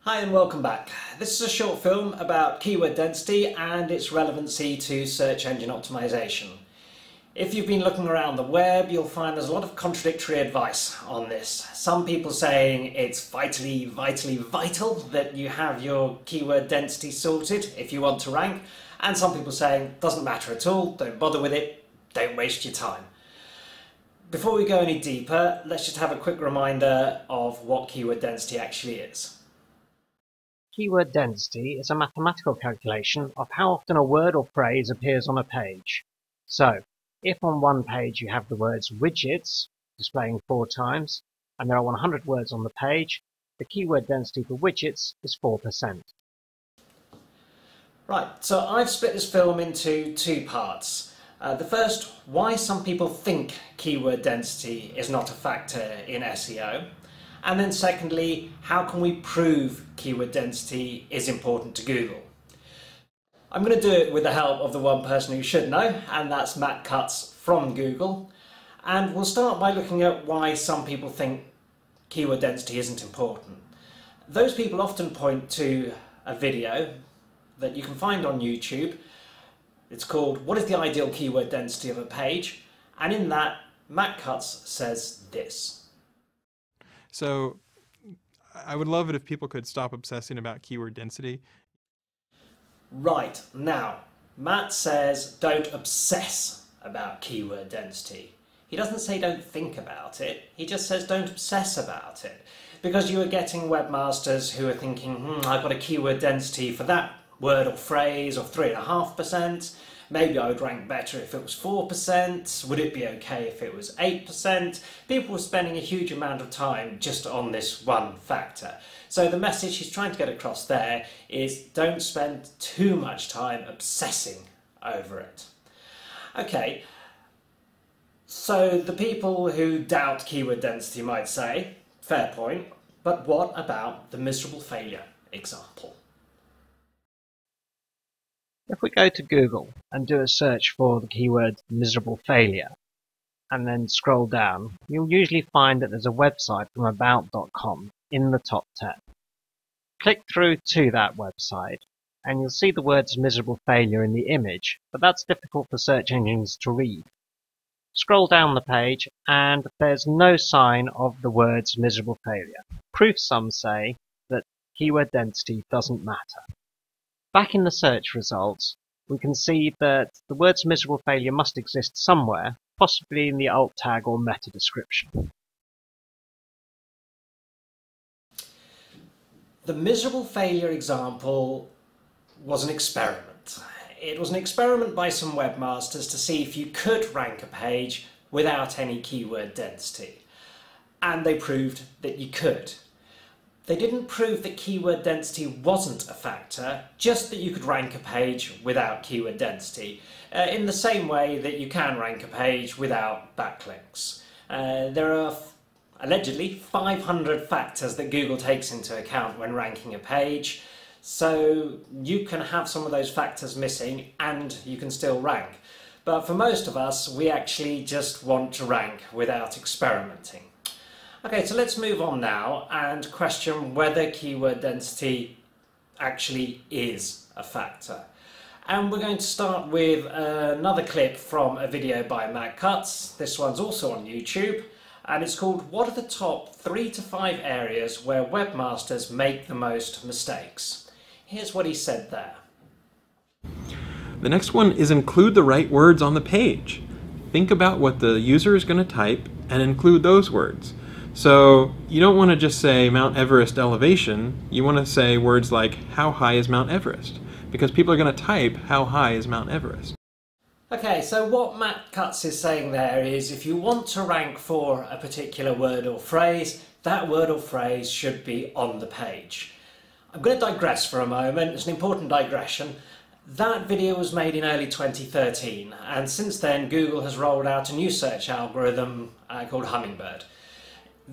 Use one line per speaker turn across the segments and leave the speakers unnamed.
Hi and welcome back. This is a short film about keyword density and its relevancy to search engine optimization. If you've been looking around the web, you'll find there's a lot of contradictory advice on this. Some people saying it's vitally vital that you have your keyword density sorted if you want to rank, and some people saying it doesn't matter at all, don't bother with it, don't waste your time. Before we go any deeper, let's just have a quick reminder of what keyword density actually is.
Keyword density is a mathematical calculation of how often a word or phrase appears on a page. So, if on one page you have the words widgets displaying 4 times, and there are 100 words on the page, the keyword density for widgets is 4%.
Right, so I've split this film into 2 parts. The first, why some people think keyword density is not a factor in SEO. And then secondly, how can we prove keyword density is important to Google? I'm going to do it with the help of the one person who should know, and that's Matt Cutts from Google. And we'll start by looking at why some people think keyword density isn't important. Those people often point to a video that you can find on YouTube. It's called "What is the ideal keyword density of a page?" And in that, Matt Cutts says this.
So I would love it if people could stop obsessing about keyword density.
Right, now, Matt says don't obsess about keyword density. He doesn't say don't think about it, he just says don't obsess about it. Because you are getting webmasters who are thinking, I've got a keyword density for that word or phrase of 3.5%. Maybe I would rank better if it was 4%. Would it be okay if it was 8%? People were spending a huge amount of time just on this one factor. So the message he's trying to get across there is don't spend too much time obsessing over it. Okay, so the people who doubt keyword density might say, fair point, but what about the miserable failure example?
If we go to Google and do a search for the keyword miserable failure, and then scroll down, you'll usually find that there's a website from about.com in the top 10. Click through to that website, and you'll see the words miserable failure in the image, but that's difficult for search engines to read. Scroll down the page, and there's no sign of the words miserable failure. Proof, some say, that keyword density doesn't matter. Back in the search results, we can see that the words miserable failure must exist somewhere, possibly in the alt tag or meta description.
The miserable failure example was an experiment. It was an experiment by some webmasters to see if you could rank a page without any keyword density. And they proved that you could. They didn't prove that keyword density wasn't a factor, just that you could rank a page without keyword density, in the same way that you can rank a page without backlinks. There are allegedly 500 factors that Google takes into account when ranking a page, so you can have some of those factors missing and you can still rank. But for most of us, we actually just want to rank without experimenting. Okay, so let's move on now and question whether keyword density actually is a factor. And we're going to start with another clip from a video by Matt Cutts. This one's also on YouTube, and it's called "What are the top 3 to 5 areas where webmasters make the most mistakes?" Here's what he said there.
The next one is include the right words on the page. Think about what the user is going to type and include those words. So you don't want to just say Mount Everest elevation, you want to say words like how high is Mount Everest? Because people are going to type how high is Mount Everest.
Okay, so what Matt Cutts is saying there is if you want to rank for a particular word or phrase, that word or phrase should be on the page. I'm going to digress for a moment, it's an important digression. That video was made in early 2013, and since then Google has rolled out a new search algorithm called Hummingbird.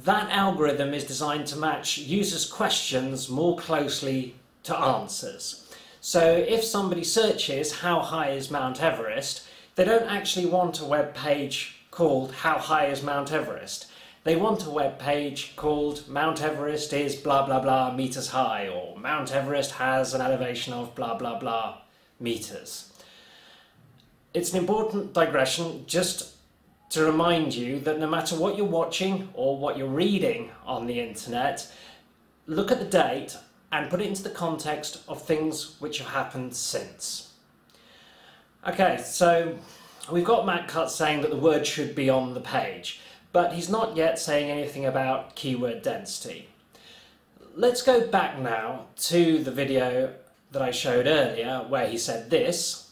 That algorithm is designed to match users' questions more closely to answers. So if somebody searches how high is Mount Everest, they don't actually want a web page called how high is Mount Everest. They want a web page called Mount Everest is blah blah blah meters high, or Mount Everest has an elevation of blah blah blah meters. It's an important digression just to remind you that no matter what you're watching or what you're reading on the internet, look at the date and put it into the context of things which have happened since. Okay, so we've got Matt Cutts saying that the word should be on the page, but he's not yet saying anything about keyword density. Let's go back now to the video that I showed earlier where he said this.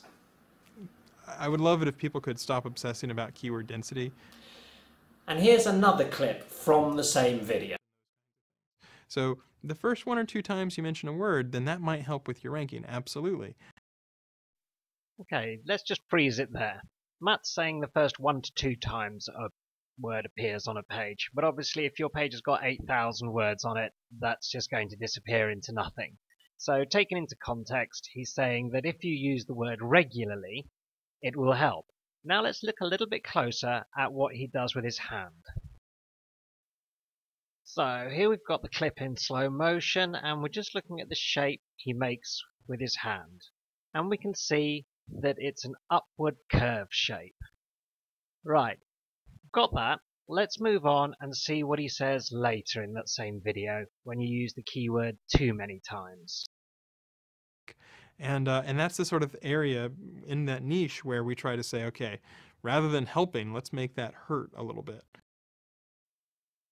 I would love it if people could stop obsessing about keyword density.
And here's another clip from the same video.
So the first 1 or 2 times you mention a word, then that might help with your ranking, absolutely.
Okay, let's just freeze it there. Matt's saying the first 1 to 2 times a word appears on a page, but obviously if your page has got 8,000 words on it, that's just going to disappear into nothing. So taken into context, he's saying that if you use the word regularly, it will help. Now let's look a little bit closer at what he does with his hand. So here we've got the clip in slow motion, and we're just looking at the shape he makes with his hand. And we can see that it's an upward curve shape. Right, got that. Let's move on and see what he says later in that same video when you use the keyword too many times.
And that's the sort of area in that niche where we try to say, okay, rather than helping, let's make that hurt a little bit.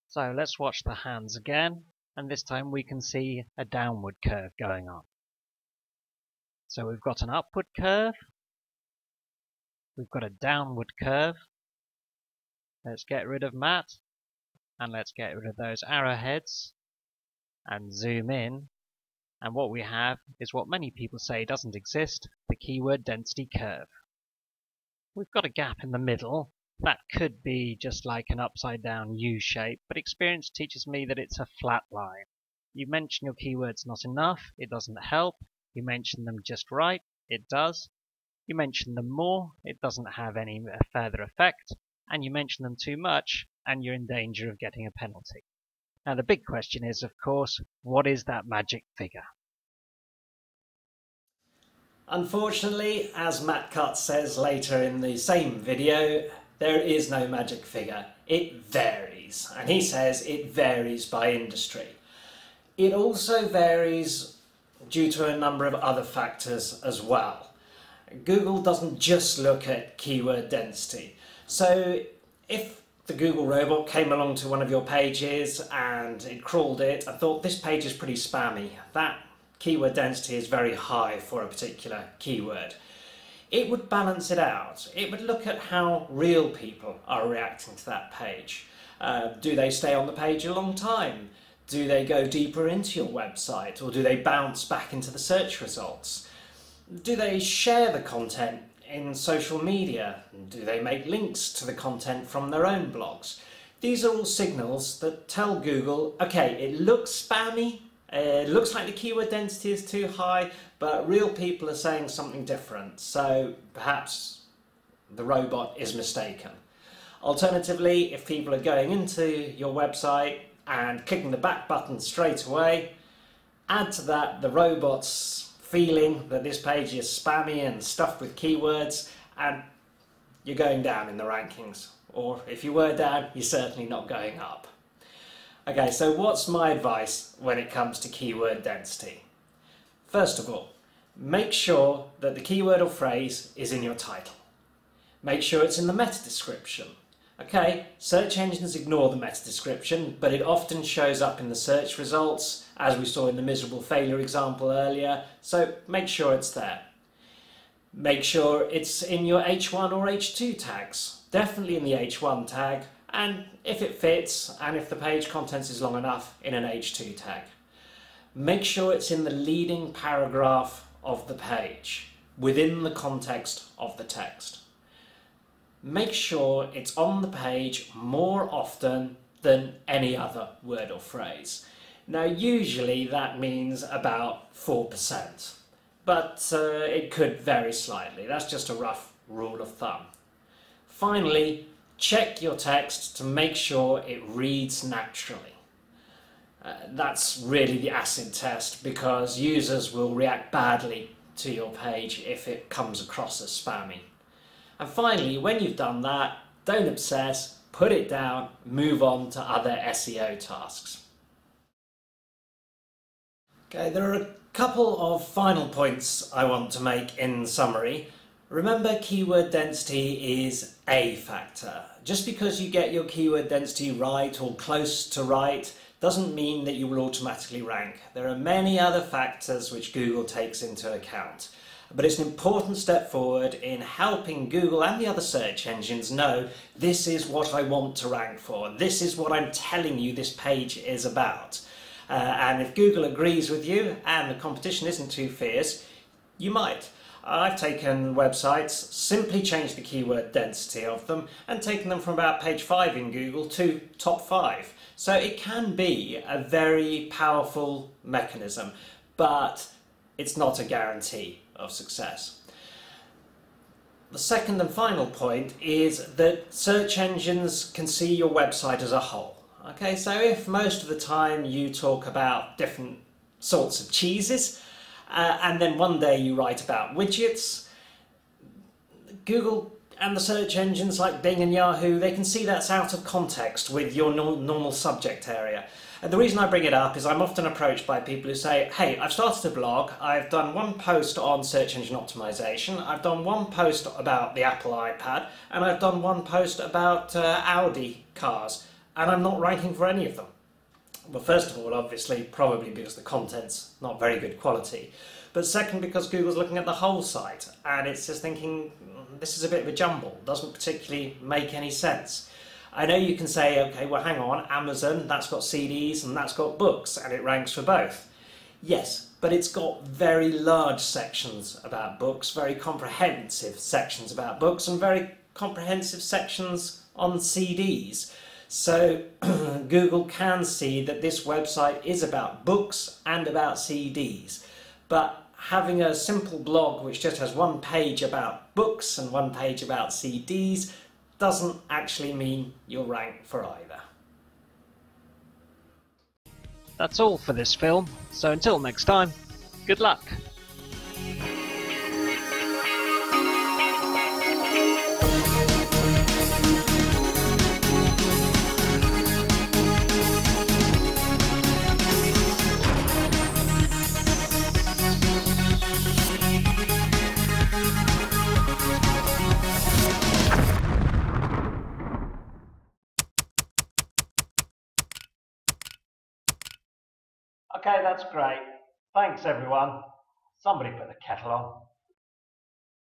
So let's watch the hands again, and this time we can see a downward curve going on. So we've got an upward curve, we've got a downward curve. Let's get rid of Matt, and let's get rid of those arrowheads, and zoom in. And what we have is what many people say doesn't exist, the keyword density curve. We've got a gap in the middle. That could be just like an upside down U shape, but experience teaches me that it's a flat line. You mention your keywords not enough, it doesn't help. You mention them just right, it does. You mention them more, it doesn't have any further effect. And you mention them too much, and you're in danger of getting a penalty. Now the big question is, of course, what is that magic figure?
Unfortunately, as Matt Cutts says later in the same video, there is no magic figure. It varies. And he says it varies by industry. It also varies due to a number of other factors as well. Google doesn't just look at keyword density. So if the Google robot came along to one of your pages and it crawled it and thought this page is pretty spammy, that keyword density is very high for a particular keyword, it would balance it out. It would look at how real people are reacting to that page. Do they stay on the page a long time? Do they go deeper into your website, or do they bounce back into the search results? Do they share the content in social media? Do they make links to the content from their own blogs? These are all signals that tell Google, okay, it looks spammy, it looks like the keyword density is too high, but real people are saying something different, so perhaps the robot is mistaken. Alternatively, if people are going into your website and clicking the back button straight away, add to that the robot's feeling that this page is spammy and stuffed with keywords, and you're going down in the rankings. Or if you were down, you're certainly not going up. Okay, so what's my advice when it comes to keyword density? First of all, make sure that the keyword or phrase is in your title. Make sure it's in the meta description. Okay, search engines ignore the meta description, but it often shows up in the search results, as we saw in the miserable failure example earlier, so make sure it's there. Make sure it's in your H1 or H2 tags, definitely in the H1 tag, and if it fits, and if the page contents is long enough, in an H2 tag. Make sure it's in the leading paragraph of the page, within the context of the text. Make sure it's on the page more often than any other word or phrase. Now usually that means about 4%, but it could vary slightly. That's just a rough rule of thumb. Finally, check your text to make sure it reads naturally. That's really the acid test, because users will react badly to your page if it comes across as spammy. And finally, when you've done that, don't obsess, put it down, move on to other SEO tasks. Okay, there are a couple of final points I want to make in summary. Remember, keyword density is a factor. Just because you get your keyword density right or close to right doesn't mean that you will automatically rank. There are many other factors which Google takes into account. But it's an important step forward in helping Google and the other search engines know this is what I want to rank for. This is what I'm telling you this page is about. And if Google agrees with you and the competition isn't too fierce, you might. I've taken websites, simply changed the keyword density of them and taken them from about page 5 in Google to top 5. So it can be a very powerful mechanism, but it's not a guarantee of success. The second and final point is that search engines can see your website as a whole. Okay, so if most of the time you talk about different sorts of cheeses, and then one day you write about widgets, Google and the search engines like Bing and Yahoo, they can see that's out of context with your normal subject area. And the reason I bring it up is I'm often approached by people who say, hey, I've started a blog, I've done one post on search engine optimization, I've done one post about the Apple iPad, and I've done one post about Audi cars, and I'm not ranking for any of them. Well, first of all, obviously, probably because the content's not very good quality. But second, because Google's looking at the whole site, and it's just thinking, this is a bit of a jumble, doesn't particularly make any sense. I know you can say, okay, well, hang on, Amazon, that's got CDs and that's got books, and it ranks for both. Yes, but it's got very large sections about books, very comprehensive sections about books, and very comprehensive sections on CDs. So Google can see that this website is about books and about CDs. But having a simple blog which just has one page about books and one page about CDs doesn't actually mean you'll rank for either.
That's all for this film, so until next time, good luck!
Okay, that's great. Thanks everyone. Somebody put the kettle on.